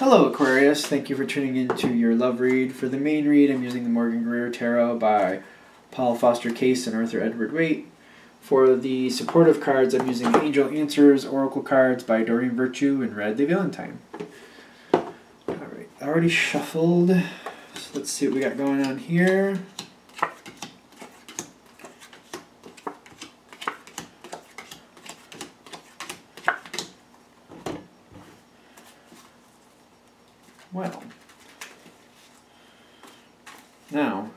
Hello Aquarius, thank you for tuning into your love read. For the main read, I'm using the Morgan Greer Tarot by Paul Foster Case and Arthur Edward Waite. For the supportive cards, I'm using Angel Answers Oracle cards by Doreen Virtue and Radley Valentine. Alright, I already shuffled, so let's see what we got going on here. Well, now,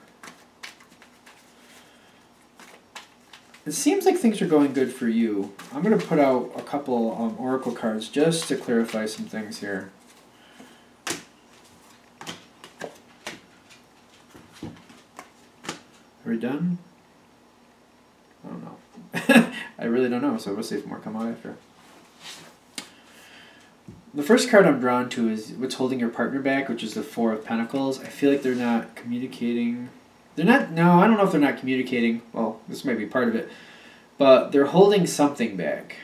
it seems like things are going good for you. I'm going to put out a couple oracle cards just to clarify some things here. Are we done? I don't know. I really don't know, so we'll see if more come out after. The first card I'm drawn to is what's holding your partner back, which is the Four of Pentacles. I feel like they're not communicating. No, I don't know if they're not communicating. Well, this might be part of it. But they're holding something back.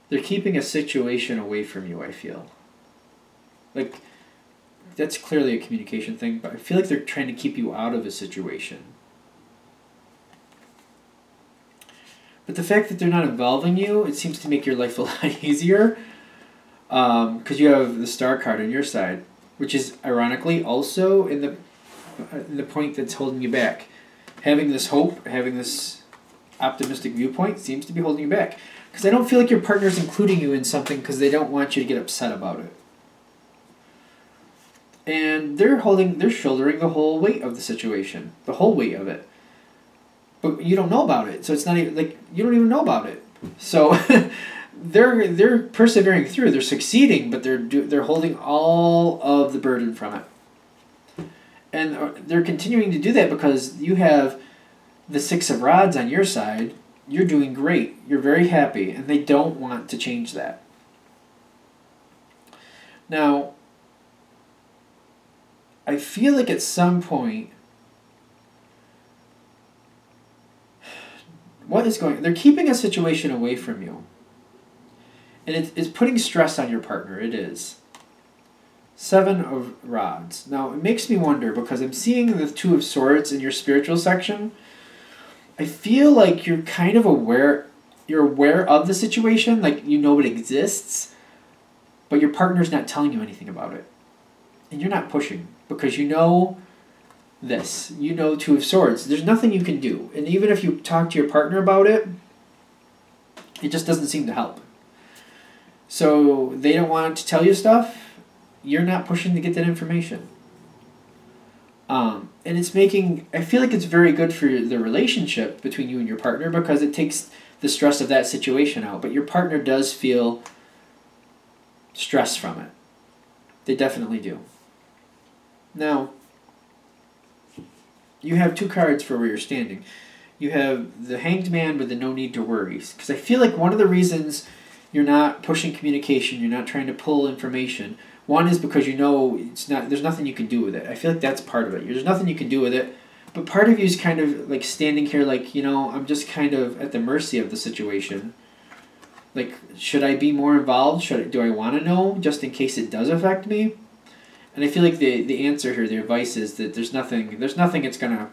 They're keeping a situation away from you, I feel. Like, that's clearly a communication thing, but I feel like they're trying to keep you out of a situation. But the fact that they're not involving you, it seems to make your life a lot easier. Because you have the Star card on your side, which is ironically also in the point that's holding you back. Having this hope, having this optimistic viewpoint seems to be holding you back. Because I don't feel like your partner's including you in something because they don't want you to get upset about it. And they're shouldering the whole weight of the situation, the whole weight of it. But you don't know about it, so it's not even like you don't even know about it. So they're persevering through. They're succeeding, but they're holding all of the burden from it, and they're continuing to do that because you have the Six of Rods on your side. You're doing great. You're very happy, and they don't want to change that. Now, I feel like at some point, what is going on? They're keeping a situation away from you. And it's putting stress on your partner. It is. Seven of Rods. Now, it makes me wonder because I'm seeing the Two of Swords in your spiritual section. I feel like you're kind of aware. You're aware of the situation. Like, you know it exists. But your partner's not telling you anything about it. And you're not pushing because you know this. You know Two of Swords. There's nothing you can do. And even if you talk to your partner about it, it just doesn't seem to help. So they don't want to tell you stuff. You're not pushing to get that information. And it's making... I feel like it's very good for the relationship between you and your partner because it takes the stress of that situation out. But your partner does feel stress from it. They definitely do. Now, you have two cards for where you're standing. You have the Hanged Man with the No Need to Worry. Because I feel like one of the reasons you're not pushing communication, you're not trying to pull information, one is because you know there's nothing you can do with it. I feel like that's part of it. There's nothing you can do with it. But part of you is kind of like standing here like, I'm just kind of at the mercy of the situation. Like, should I be more involved? Do I want to know just in case it does affect me? And I feel like the answer here, the advice is that there's nothing it's going to...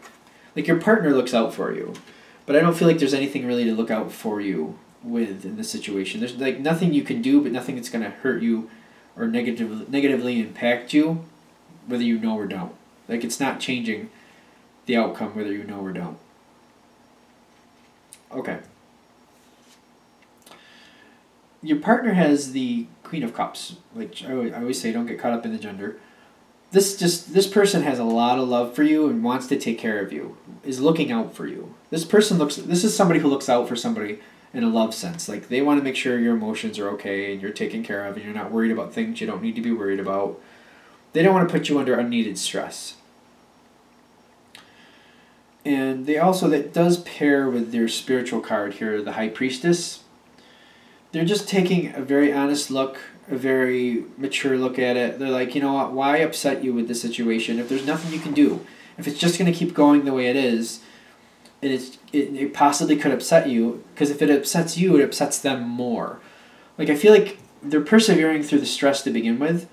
Like, your partner looks out for you. But I don't feel like there's anything really to look out for you with in this situation. There's, like, nothing you can do, but nothing that's going to hurt you or negatively impact you, whether you know or don't. Like, it's not changing the outcome, whether you know or don't. Okay. Your partner has the Queen of Cups. Like I always say, don't get caught up in the gender. This person has a lot of love for you and wants to take care of you, is looking out for you. This is somebody who looks out for somebody in a love sense. Like, they want to make sure your emotions are okay and you're taken care of and you're not worried about things you don't need to be worried about. They don't want to put you under unneeded stress. And that does pair with their spiritual card here, the High Priestess. They're just taking a very honest look, a very mature look at it. They're like, you know what, why upset you with the situation if there's nothing you can do? If it's just going to keep going the way it is, and it possibly could upset you, because if it upsets you, it upsets them more. Like, I feel like they're persevering through the stress to begin with,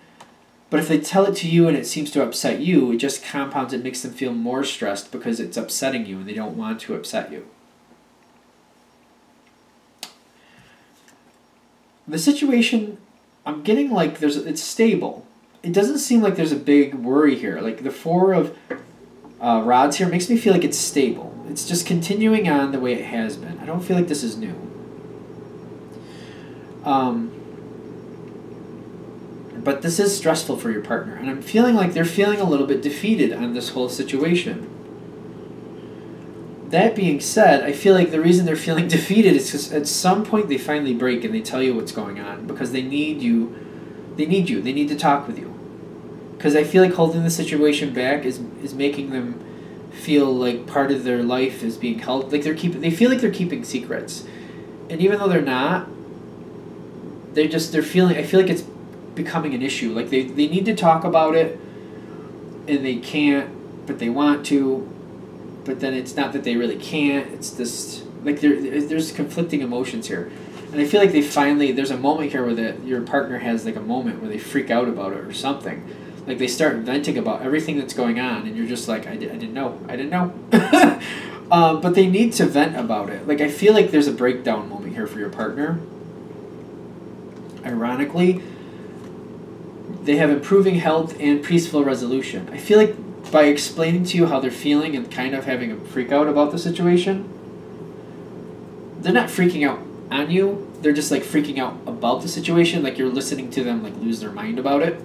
but if they tell it to you and it seems to upset you, it just compounds, it makes them feel more stressed because it's upsetting you and they don't want to upset you. The situation, I'm getting like it's stable. It doesn't seem like there's a big worry here. Like the Four of Rods here makes me feel like it's stable. It's just continuing on the way it has been. I don't feel like this is new. But this is stressful for your partner, and I'm feeling like they're feeling a little bit defeated on this whole situation. That being said, I feel like the reason they're feeling defeated is because at some point they finally break and they tell you what's going on because they need you. They need to talk with you. Because I feel like holding the situation back is making them feel like part of their life is being held. Like they feel like they're keeping secrets, and even though they're not, they're feeling. I feel like it's becoming an issue. Like they need to talk about it, and they can't, but they want to. But then it's not that they really can't. It's just like there's conflicting emotions here, and I feel like there's a moment here where your partner has like a moment where they freak out about it or something. Like they start venting about everything that's going on, and you're just like, I didn't know. But they need to vent about it. Like I feel like there's a breakdown moment here for your partner. Ironically, they have improving health and peaceful resolution. I feel like by explaining to you how they're feeling and kind of having a freak out about the situation, they're not freaking out on you. They're just like freaking out about the situation. Like you're listening to them like lose their mind about it.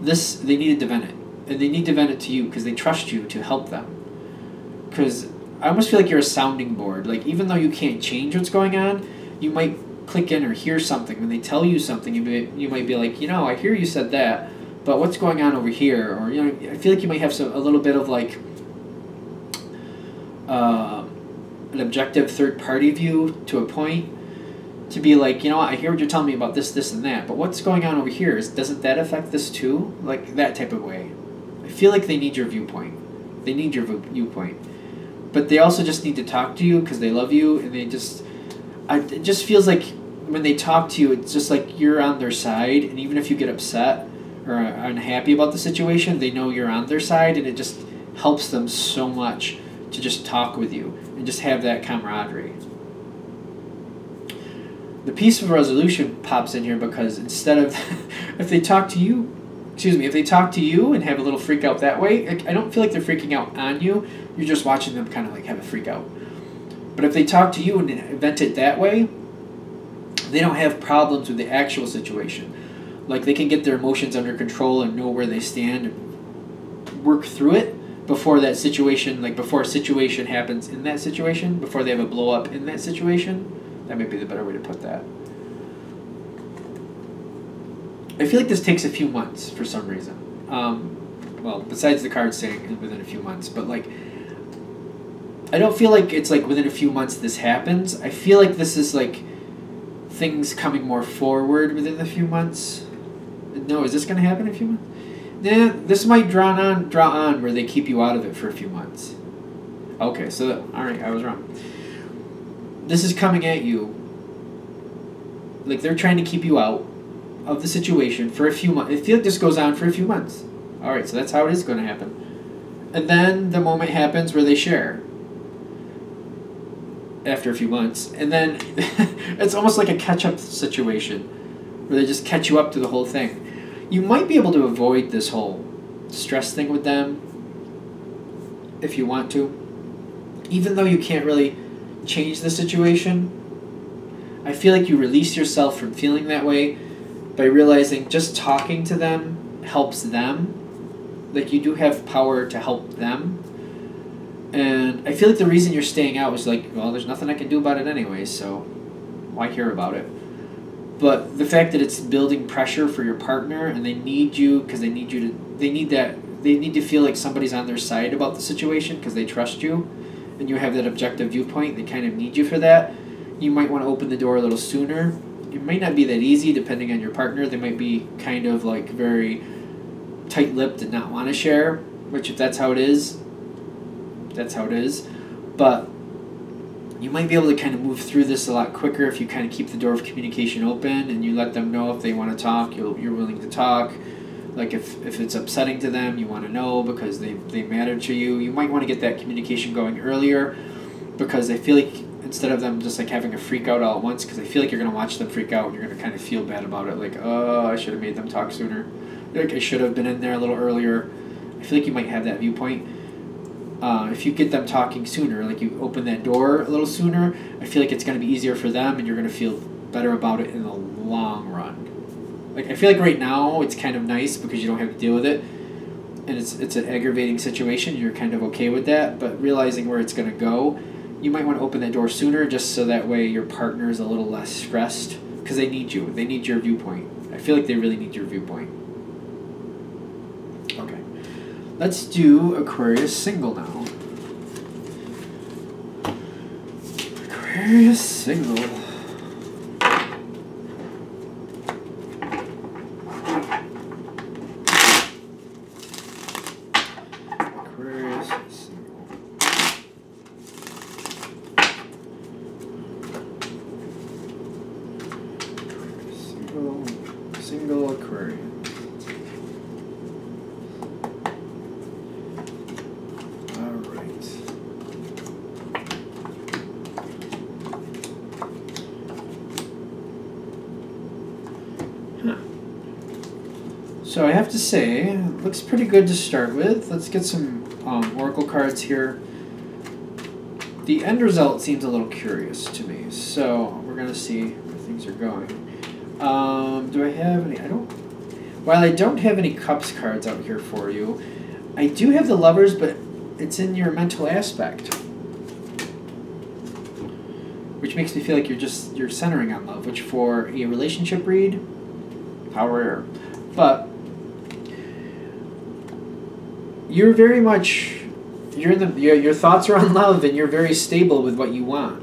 They needed to vent it. And they need to vent it to you because they trust you to help them. Because I almost feel like you're a sounding board. Like even though you can't change what's going on, you might click in or hear something. When they tell you something, you might be like, I hear you said that, but what's going on over here? Or I feel like you might have a little bit of like an objective third-party view to a point. To be like, I hear what you're telling me about this, this, and that, but what's going on over here? Doesn't that affect this too? Like that type of way. I feel like they need your viewpoint. They need your viewpoint. But they also just need to talk to you because they love you, and it just feels like when they talk to you, it's just like you're on their side, and even if you get upset or unhappy about the situation, they know you're on their side, and it just helps them so much to just talk with you and just have that camaraderie. The peaceful resolution pops in here because instead of if they talk to you and have a little freak out that way, I don't feel like they're freaking out on you. You're just watching them kind of like have a freak out. But if they talk to you and vent it that way, they don't have problems with the actual situation. Like they can get their emotions under control and know where they stand and work through it before that situation, like before a situation happens in that situation, before they have a blow up in that situation. That might be the better way to put that. I feel like this takes a few months for some reason. Well, besides the card saying within a few months, but like, I don't feel like it's like within a few months this happens. I feel like this is like things coming more forward within a few months. No, is this going to happen in a few months? Nah, this might draw on where they keep you out of it for a few months. Okay, so all right, I was wrong. This is coming at you. Like they're trying to keep you out of the situation for a few months. I feel like this goes on for a few months. All right, so that's how it is going to happen. And then the moment happens where they share after a few months. And then it's almost like a catch-up situation where they just catch you up to the whole thing. You might be able to avoid this whole stress thing with them if you want to. Even though you can't really change the situation, I feel like you release yourself from feeling that way by realizing just talking to them helps them. Like you do have power to help them. And I feel like the reason you're staying out is like, well, there's nothing I can do about it anyway, so why hear about it? But the fact that it's building pressure for your partner and they need you because they need to feel like somebody's on their side about the situation because they trust you and you have that objective viewpoint, they kind of need you for that. You might want to open the door a little sooner. It might not be that easy depending on your partner. They might be kind of like very tight-lipped and not want to share, which if that's how it is, that's how it is. But You might be able to kind of move through this a lot quicker if you kind of keep the door of communication open and you let them know if they want to talk, you're willing to talk. Like if it's upsetting to them, you want to know because they matter to you. You might want to get that communication going earlier because I feel like instead of them just like having a freak out all at once, because I feel like you're going to watch them freak out and you're going to kind of feel bad about it. Like, oh, I should have made them talk sooner. Like I should have been in there a little earlier. I feel like you might have that viewpoint. If you get them talking sooner, like you open that door a little sooner, I feel like it's going to be easier for them and you're going to feel better about it in the long run. Like I feel like right now it's kind of nice because you don't have to deal with it and it's an aggravating situation. You're kind of okay with that, but realizing where it's going to go, you might want to open that door sooner just so that way your partner is a little less stressed because they need you. They need your viewpoint. I feel like they really need your viewpoint. Okay. Let's do Aquarius single now. Aquarius single. Aquarius single. Single Aquarius. So I have to say, it looks pretty good to start with. Let's get some oracle cards here. The end result seems a little curious to me, so we're going to see where things are going. Do I have any? While I don't have any cups cards out here for you, I do have the lovers, but it's in your mental aspect, which makes me feel like you're centering on love, which for a relationship read, how rare. But you're very much, your thoughts are on love and you're very stable with what you want.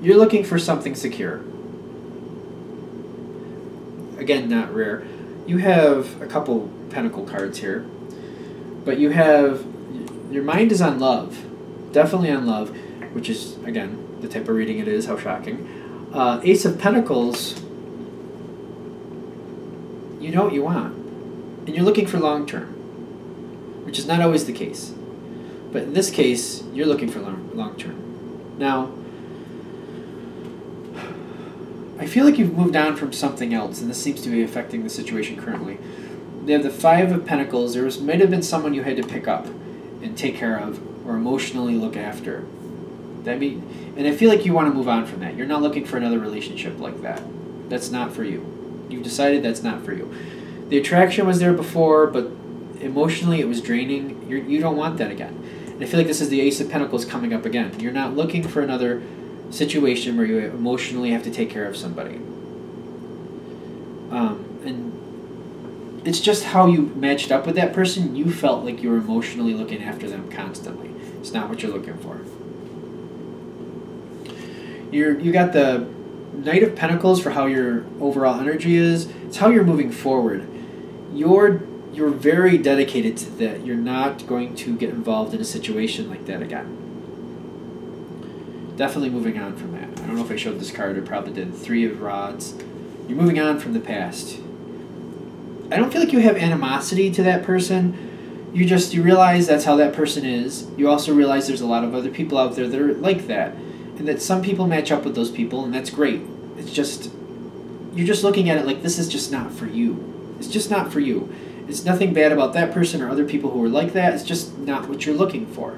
You're looking for something secure. Again, not rare. You have a couple pentacle cards here, but you have, your mind is on love, definitely on love, which is, again, the type of reading it is, how shocking. Ace of Pentacles, you know what you want, and you're looking for long term, which is not always the case. But in this case, you're looking for long term. Now, I feel like you've moved on from something else, and this seems to be affecting the situation currently. They have the Five of Pentacles. Might have been someone you had to pick up and take care of or emotionally look after. And I feel like you want to move on from that. You're not looking for another relationship like that. That's not for you. You've decided that's not for you. The attraction was there before, but emotionally it was draining. You don't want that again. And I feel like this is the Ace of Pentacles coming up again. You're not looking for another situation where you emotionally have to take care of somebody. And it's just how you matched up with that person. You felt like you were emotionally looking after them constantly. It's not what you're looking for. You got the Knight of Pentacles for how your overall energy is. It's how you're moving forward. You're very dedicated to that. You're not going to get involved in a situation like that again. Definitely moving on from that. I don't know if I showed this card. I probably did. Three of Rods. You're moving on from the past. I don't feel like you have animosity to that person. You realize that's how that person is. You also realize there's a lot of other people out there that are like that. And that some people match up with those people, and that's great. It's just, you're just looking at it like this is just not for you. It's just not for you. It's nothing bad about that person or other people who are like that. It's just not what you're looking for.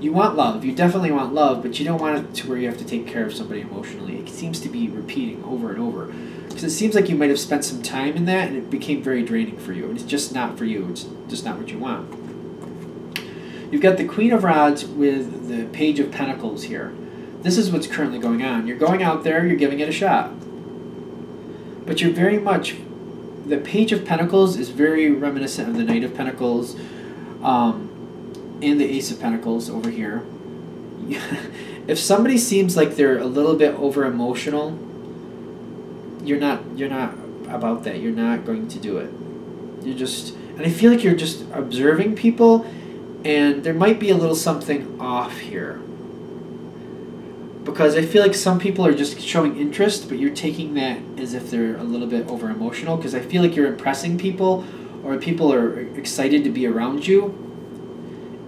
You want love. You definitely want love, but you don't want it to where you have to take care of somebody emotionally. It seems to be repeating over and over. Because it seems like you might have spent some time in that, and it became very draining for you. And it's just not for you. It's just not what you want. You've got the Queen of Rods with the Page of Pentacles here. This is what's currently going on. You're going out there, you're giving it a shot. But you're very much, the Page of Pentacles is very reminiscent of the Knight of Pentacles and the Ace of Pentacles over here. If somebody seems like they're a little bit over emotional, you're not about that. You're not going to do it. And I feel like you're just observing people, and there might be a little something off here. because I feel like some people are just showing interest, but you're taking that as if they're a little bit over emotional, because I feel like you're impressing people, or people are excited to be around you,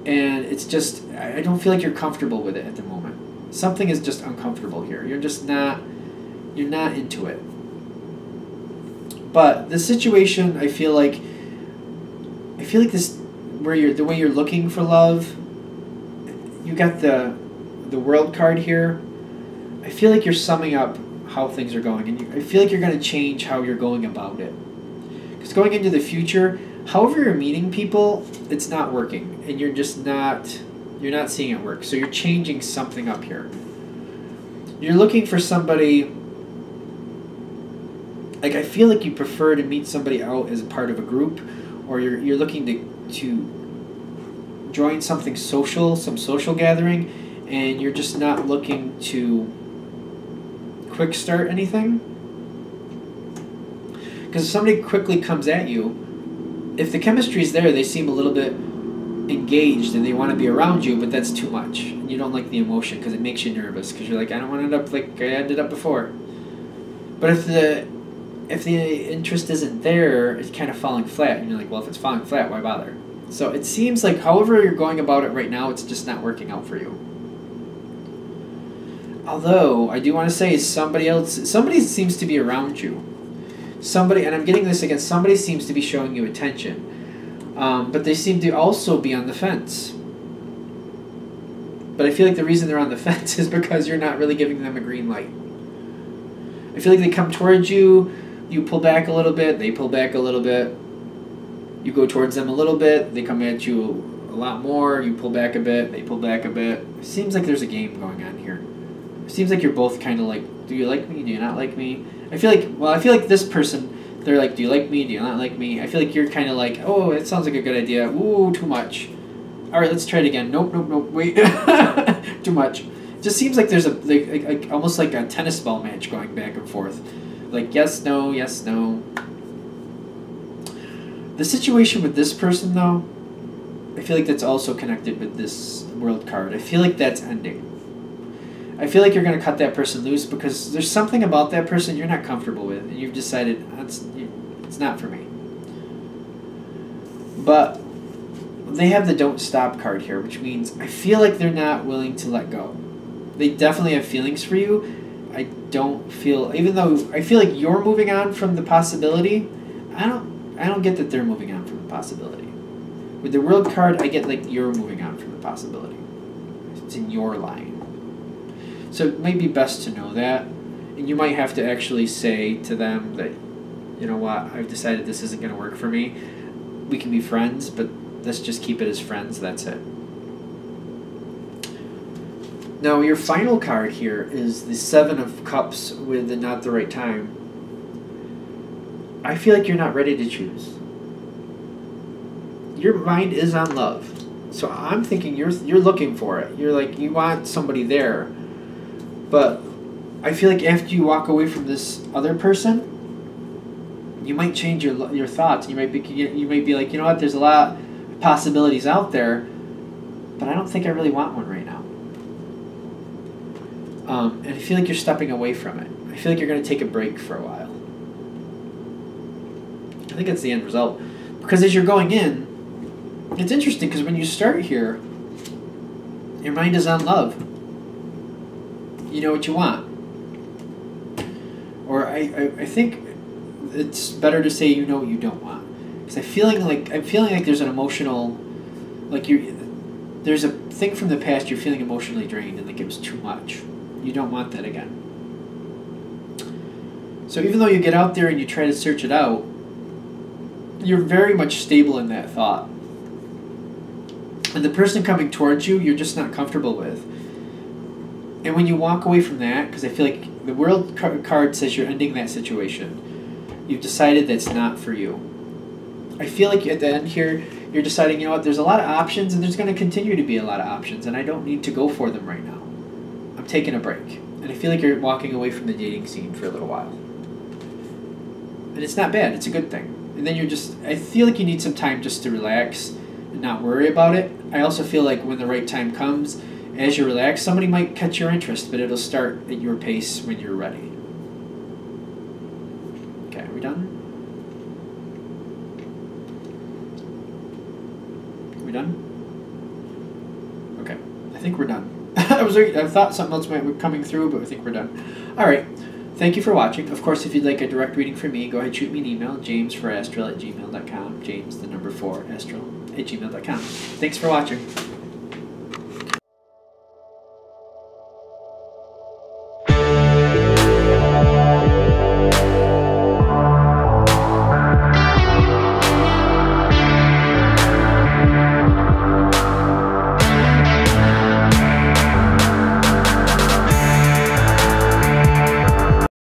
and it's just, I don't feel like you're comfortable with it at the moment. Something is just uncomfortable here. You're not into it. But the situation, I feel like this, where the way you're looking for love, you got the World card here. I feel like you're summing up how things are going, and I feel like you're going to change how you're going about it. Because going into the future, however you're meeting people, it's not working, and you're not seeing it work. So you're changing something up here. You're looking for somebody, like I feel like you prefer to meet somebody out as a part of a group, or you're looking to join something social, some social gathering, and you're just not looking to quick start anything. Because if somebody quickly comes at you, if the chemistry's there, they seem a little bit engaged and they want to be around you, but that's too much. And you don't like the emotion because it makes you nervous, because you're like, I don't want to end up like I ended up before. But if the interest isn't there, it's kind of falling flat. And you're like, well, if it's falling flat, why bother? So it seems like however you're going about it right now, it's just not working out for you. Although, I do want to say somebody seems to be around you. Somebody, and I'm getting this again, somebody seems to be showing you attention. But they seem to also be on the fence. But I feel like the reason they're on the fence is because you're not really giving them a green light. I feel like they come towards you, you pull back a little bit, they pull back a little bit. You go towards them a little bit, they come at you a lot more, you pull back a bit, they pull back a bit. It seems like there's a game going on here. It seems like you're both kind of like, do you like me, do you not like me? I feel like this person, they're like, do you like me, do you not like me? I feel like you're kind of like, oh, it sounds like a good idea. Ooh, too much. All right, let's try it again. Nope, wait. Too much. Just seems like there's like almost like a tennis ball match going back and forth. Like, yes, no, yes, no. The situation with this person, though, I feel like that's also connected with this World card. I feel like that's ending. I feel like you're going to cut that person loose because there's something about that person you're not comfortable with, and you've decided it's not for me. But they have the don't stop card here, which means I feel like they're not willing to let go. They definitely have feelings for you. I don't feel, even though I feel like you're moving on from the possibility, I don't get that they're moving on from the possibility. With the World card, I get like you're moving on from the possibility. It's in your line. So it might be best to know that, and you might have to actually say to them that, you know what, I've decided this isn't going to work for me. We can be friends, but let's just keep it as friends, that's it. Now, your final card here is the Seven of Cups with the not the right time. I feel like you're not ready to choose. Your mind is on love. So I'm thinking you're looking for it. You're like, you want somebody there. But I feel like after you walk away from this other person, you might change your thoughts. You might be like, you know what, there's a lot of possibilities out there, but I don't think I really want one right now. And I feel like you're stepping away from it. I feel like you're going to take a break for a while. I think that's the end result. Because as you're going in, it's interesting because when you start here, your mind is on love. You know what you want. Or I think it's better to say you know what you don't want. Because I'm feeling like there's an emotional, there's a thing from the past you're feeling emotionally drained and like it was too much. You don't want that again. So even though you get out there and you try to search it out, you're very much stable in that thought. And the person coming towards you, you're just not comfortable with. And when you walk away from that, because I feel like the World card says you're ending that situation, you've decided that's not for you. I feel like at the end here, you're deciding, you know what, there's a lot of options, and there's going to continue to be a lot of options, and I don't need to go for them right now. I'm taking a break. And I feel like you're walking away from the dating scene for a little while. And it's not bad. It's a good thing. And then I feel like you need some time just to relax and not worry about it. I also feel like when the right time comes as you relax, somebody might catch your interest, but it'll start at your pace when you're ready. Okay, are we done? Are we done? Okay, I think we're done. I thought something else might be coming through, but I think we're done. All right. Thank you for watching. Of course, if you'd like a direct reading from me, go ahead and shoot me an email, james4astral@gmail.com. James, the number 4, astral@gmail.com. Thanks for watching.